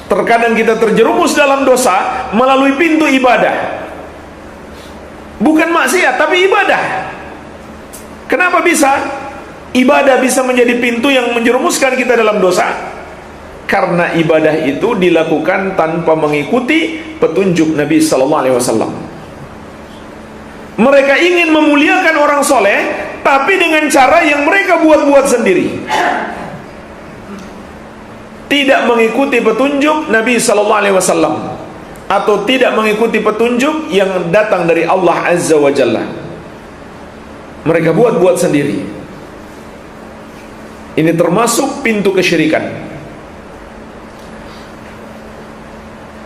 Terkadang kita terjerumus dalam dosa melalui pintu ibadah. Bukan maksiat, tapi ibadah. Kenapa bisa? Ibadah bisa menjadi pintu yang menjerumuskan kita dalam dosa. Karena ibadah itu dilakukan tanpa mengikuti petunjuk Nabi Sallallahu Alaihi Wasallam. Mereka ingin memuliakan orang soleh, tapi dengan cara yang mereka buat-buat sendiri. Tidak mengikuti petunjuk Nabi Sallallahu Alaihi Wasallam, atau tidak mengikuti petunjuk yang datang dari Allah Azza wa Jalla. Mereka buat-buat sendiri. Ini termasuk pintu kesyirikan.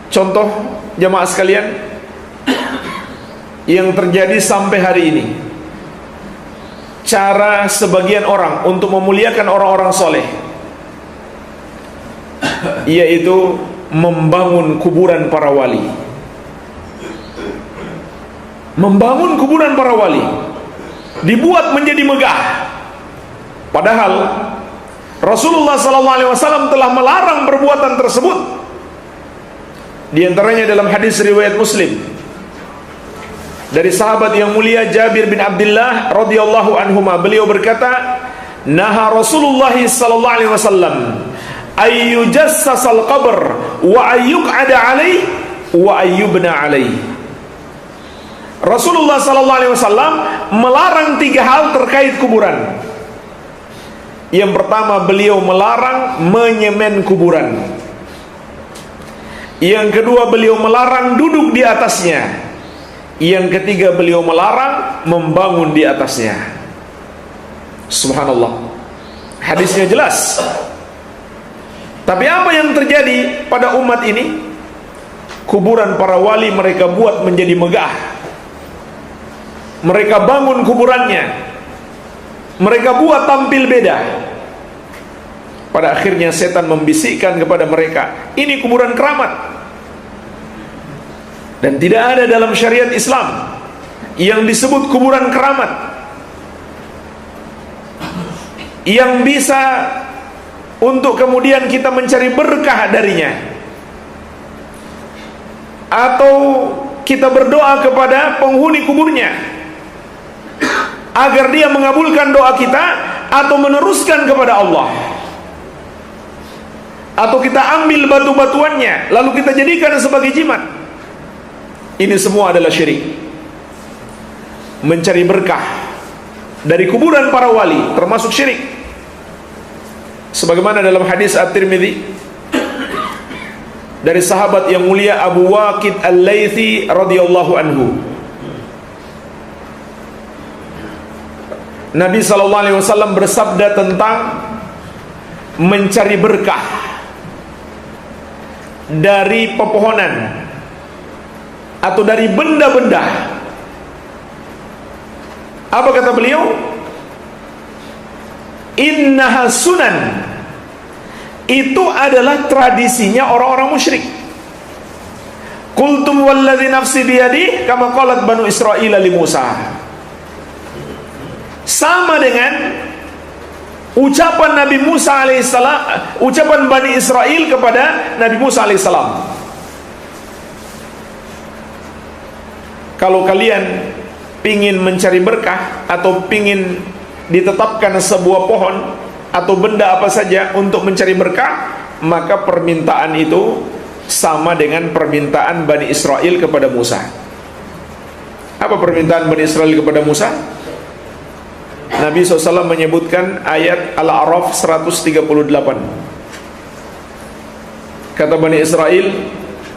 Contoh jamaah sekalian yang terjadi sampai hari ini, cara sebagian orang untuk memuliakan orang-orang soleh, yaitu membangun kuburan para wali. Membangun kuburan para wali dibuat menjadi megah, padahal Rasulullah SAW telah melarang perbuatan tersebut. Di antaranya dalam hadis riwayat Muslim dari sahabat yang mulia Jabir bin Abdullah radhiyallahu anhuma, beliau berkata, "Naha Rasulullah sallallahu alaihi wasallam ayyujassasal qabr wa ayyuq'ada alaih wa ayyubna alaih." Rasulullah sallallahu alaihi wasallam melarang 3 hal terkait kuburan. Yang pertama, beliau melarang menyemen kuburan. Yang kedua, beliau melarang duduk di atasnya. Yang ketiga, beliau melarang membangun di atasnya. Subhanallah, hadisnya jelas. Tapi apa yang terjadi pada umat ini? Kuburan para wali mereka buat menjadi megah. Mereka bangun kuburannya, mereka buat tampil beda. Pada akhirnya setan membisikkan kepada mereka, ini kuburan keramat. Dan tidak ada dalam syariat Islam yang disebut kuburan keramat yang bisa untuk kemudian kita mencari berkah darinya, atau kita berdoa kepada penghuni kuburnya agar dia mengabulkan doa kita, atau meneruskan kepada Allah, atau kita ambil batu-batuannya lalu kita jadikan sebagai jimat. Ini semua adalah syirik. Mencari berkah dari kuburan para wali termasuk syirik. Sebagaimana dalam hadis At-Tirmidzi dari sahabat yang mulia Abu Waqid Al-Laythi radhiyallahu anhu, Nabi SAW bersabda tentang mencari berkah dari pepohonan atau dari benda-benda. Apa kata beliau? Innaha sunan. Itu adalah tradisinya orang-orang musyrik. Qultum walladzi nafsi biyadi kama qalat Banu Israil li Musa. Sama dengan ucapan Nabi Musa alaihissalam, ucapan Bani Israel kepada Nabi Musa alaihissalam. Kalau kalian pingin mencari berkah atau pingin ditetapkan sebuah pohon atau benda apa saja untuk mencari berkah, maka permintaan itu sama dengan permintaan Bani Israel kepada Musa. Apa permintaan Bani Israel kepada Musa? Nabi SAW menyebutkan ayat Al-A'raf 138. Kata Bani Israel,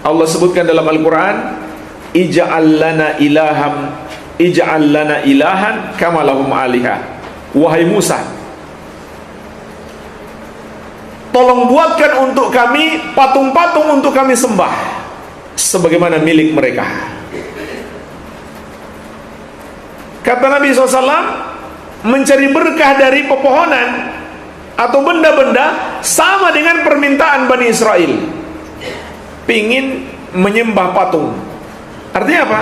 Allah sebutkan dalam Al-Quran, Ij'al lana ilahan kama lahum aliha. Wahai Musa, tolong buatkan untuk kami patung-patung untuk kami sembah sebagaimana milik mereka. Kata Nabi SAW, mencari berkah dari pepohonan atau benda-benda sama dengan permintaan Bani Israel, pingin menyembah patung. Artinya apa?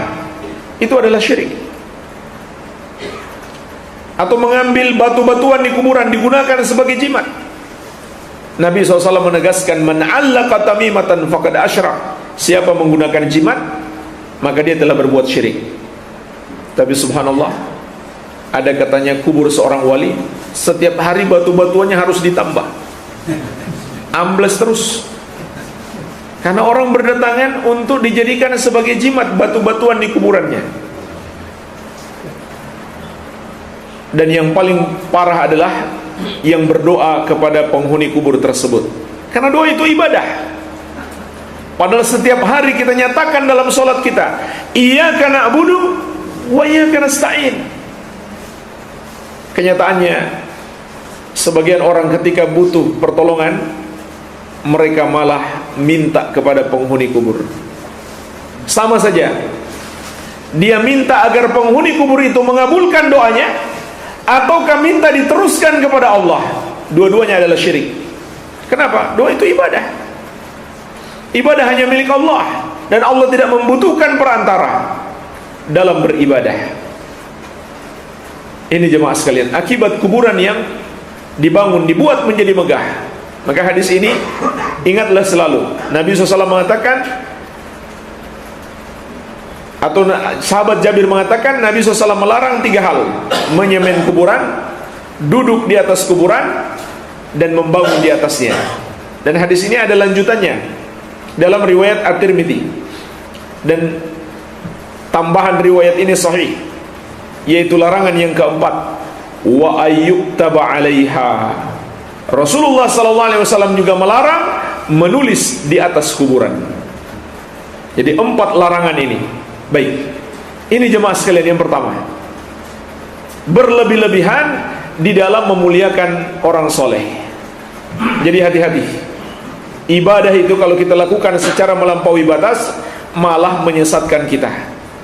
Itu adalah syirik. Atau mengambil batu-batuan di kuburan digunakan sebagai jimat. Nabi SAW menegaskan, man 'allaqa tamimatan faqad asyrak. Siapa menggunakan jimat, maka dia telah berbuat syirik. Tapi subhanallah, ada katanya kubur seorang wali, setiap hari batu-batuannya harus ditambah, ambles terus. Karena orang berdatangan untuk dijadikan sebagai jimat batu-batuan di kuburannya. Dan yang paling parah adalah yang berdoa kepada penghuni kubur tersebut. Karena doa itu ibadah. Padahal setiap hari kita nyatakan dalam sholat kita, iyyaka na'budu wa iyyaka nasta'in. Kenyataannya, sebagian orang ketika butuh pertolongan, mereka malah minta kepada penghuni kubur. Sama saja, dia minta agar penghuni kubur itu mengabulkan doanya, ataukah minta diteruskan kepada Allah. Dua-duanya adalah syirik. Kenapa? Doa itu ibadah. Ibadah hanya milik Allah, dan Allah tidak membutuhkan perantara dalam beribadah. Ini jemaah sekalian, akibat kuburan yang dibangun, dibuat menjadi megah. Maka hadis ini ingatlah selalu. Nabi SAW mengatakan, atau sahabat Jabir mengatakan, Nabi SAW melarang 3 hal: menyemen kuburan, duduk di atas kuburan, dan membangun di atasnya. Dan hadis ini ada lanjutannya dalam riwayat At-Tirmidzi, dan tambahan riwayat ini sahih, yaitu larangan yang keempat, wa ayyuktaba 'alaiha. Rasulullah SAW juga melarang menulis di atas kuburan. Jadi 4 larangan ini. Baik, ini jemaah sekalian yang pertama, berlebih-lebihan di dalam memuliakan orang soleh. Jadi hati-hati. Ibadah itu kalau kita lakukan secara melampaui batas, malah menyesatkan kita.